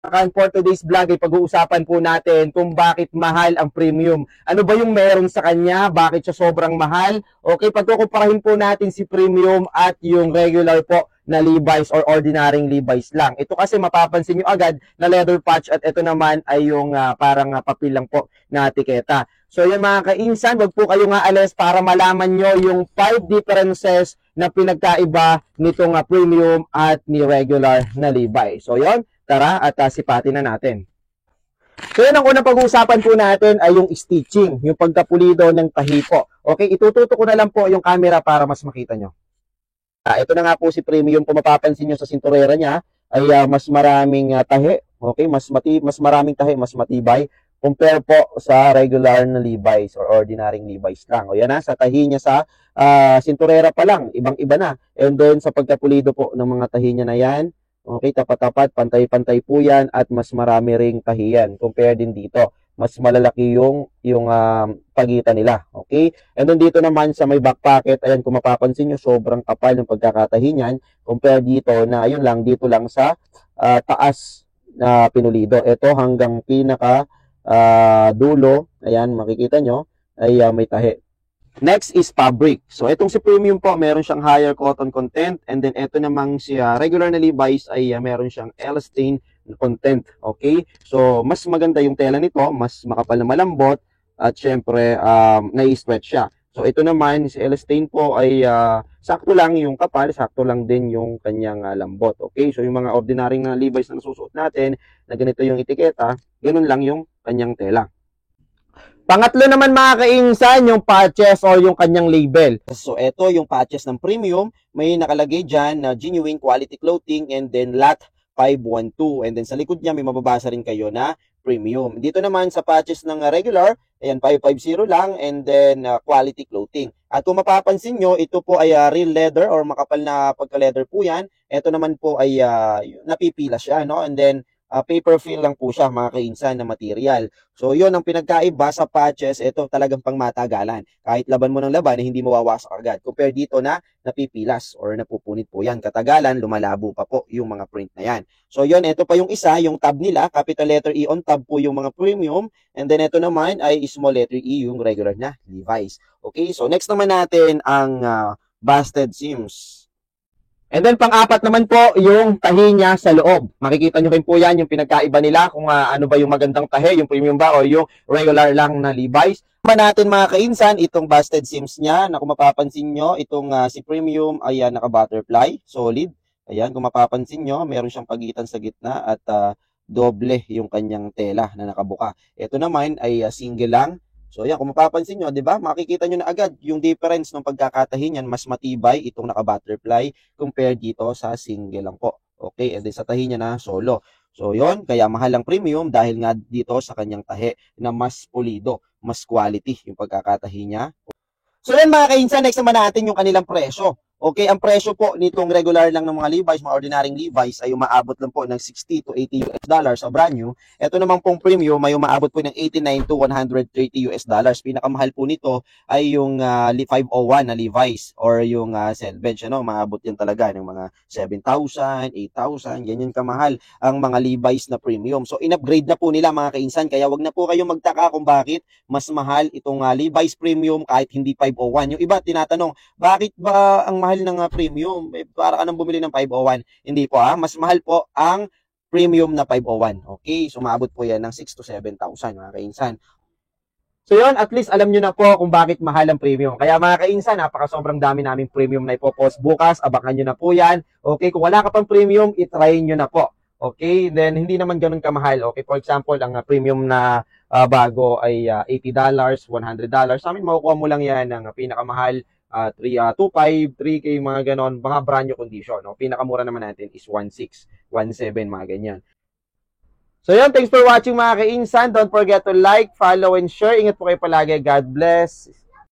For today's vlog ay pag-uusapan po natin kung bakit mahal ang premium. Ano ba yung meron sa kanya? Bakit siya sobrang mahal? Okay, pagkukumparahin po natin si premium at yung regular po na Levi's or ordinary Levi's lang. Ito kasi mapapansin nyo agad na leather patch at ito naman ay yung parang papel lang po na etiketa. So yan mga kainsan, wag po kayo nga alis para malaman nyo yung 5 differences na pinagkaiba nitong premium at ni regular na Levi's. So yon, tara at sipatin na natin. So yun, ang unang pag-uusapan po natin ay yung stitching, yung pagkapulido ng tahi po. Okay, itututo ko na lang po yung camera para mas makita nyo. Ito na nga po si premium, kung mapapansin nyo sa sinturera niya ay mas maraming tahi. Okay, mas maraming tahi, mas matibay compare po sa regular na Levi's or ordinary Levi's lang. O yan na, sa tahi niya sa sinturera pa lang, ibang-iba na. And then sa pagkapulido po ng mga tahi niya na yan, okay, tapat-tapat, pantay-pantay po yan at mas marami ring tahi yan. Compare din dito, mas malalaki yung pagitan nila. Okay? And then dito naman sa may back pocket, ayan, kung mapapansin nyo, sobrang kapal ng pagkakatahi niyan. Compare dito na, ayun lang, dito lang sa taas na pinulido. Ito hanggang pinaka dulo, ayan, makikita nyo, ay may tahi. Next is fabric. So, itong si premium po, meron siyang higher cotton content. And then, ito namang si regular na Levi's ay meron siyang elastane content. Okay? So, mas maganda yung tela nito, mas makapal na malambot, at syempre, nai-stretch siya. So, ito naman, si elastane po ay sakto lang yung kapal, sakto lang din yung kanyang lambot. Okay? So, yung mga ordinary na Levi's na nasusuot natin, na ganito yung etiketa, ganun lang yung kanyang tela. Pangatlo naman mga kainsan, yung patches or yung kanyang label. So, ito yung patches ng premium. May nakalagay dyan na genuine quality clothing and then lot 512. And then sa likod niya, may mababasa rin kayo na premium. Dito naman sa patches ng regular, ayan, 550 lang and then quality clothing. At kung mapapansin nyo, ito po ay real leather or makapal na pagka-leather po yan. Ito naman po ay napipila siya, no? And then, paper fill lang po siya, mga kainsan, na material. So, yun ang pinagkaiba sa patches. Ito talagang pangmatagalan. Kahit laban mo ng laban, hindi mawawasak agad. Compare dito na napipilas or napupunit po yan. Katagalan, lumalabo pa po yung mga print na yan. So, yun, ito pa yung isa, yung tab nila. Capital letter E on tab po yung mga premium. And then, ito naman ay small letter E, yung regular na Levi's. Okay, so next naman natin ang busted seams. And then, pang-apat naman po, yung tahi niya sa loob. Makikita nyo rin po yan, yung pinagkaiba nila, kung ano ba yung magandang tahi, yung premium ba o yung regular lang na Levi's. Naman natin mga kainsan, itong busted seams niya, na kung mapapansin nyo, itong si premium ay naka-butterfly, solid. Ayan, kung mapapansin nyo, meron siyang pagitan sa gitna at doble yung kanyang tela na nakabuka. Ito naman ay single lang. So yan, kung mapapansin nyo, di ba, makikita nyo na agad yung difference ng pagkakatahi niyan, mas matibay itong naka-butterfly compared dito sa single lang po. Okay, and then sa tahi niya na solo. So yon, kaya mahal ang premium dahil nga dito sa kanyang tahi na mas pulido, mas quality yung pagkakatahi niya. So yan mga kainsan, next naman natin yung kanilang presyo. Okay, ang presyo po nitong regular lang ng mga Levi's, mga ordinary Levi's ay umaabot lang po ng 60 to 80 US dollars sa brand new. Ito naman pong premium ay umaabot po ng 89 to 130 US dollars. Pinakamahal po nito ay yung 501 na Levi's or yung Selvedge, ano, umaabot yan talaga ng mga 7,000, 8,000, ganyan kamahal ang mga Levi's na premium. So in-upgrade na po nila mga kainsan, kaya wag na po kayong magtaka kung bakit mas mahal itong Levi's premium kahit hindi 501. Yung iba tinatanong, bakit ba ang mahal ng premium? Para ka nang bumili ng 501. Hindi po mas mahal po ang premium na 501. Okay? So maabot po yan ng 6 to 7,000 mga kainsan. So yun, at least alam nyo na po kung bakit mahal ang premium. Kaya mga kainsan, sobrang dami naming premium na ipopost bukas. Abangan nyo na po yan. Okay? Kung wala ka pang premium, itry nyo na po. Okay? Then hindi naman ganun kamahal. Okay? For example, ang premium na bago ay $80, $100. Sa amin, makukuha mo lang yan ng pinakamahal 2.5, 3K, mga ganon, mga brand new condition. No? Pinakamura naman natin is 1.6, 1.7, mga ganyan. So yun, thanks for watching mga kainsan. Don't forget to like, follow, and share. Ingat po kayo palagi. God bless.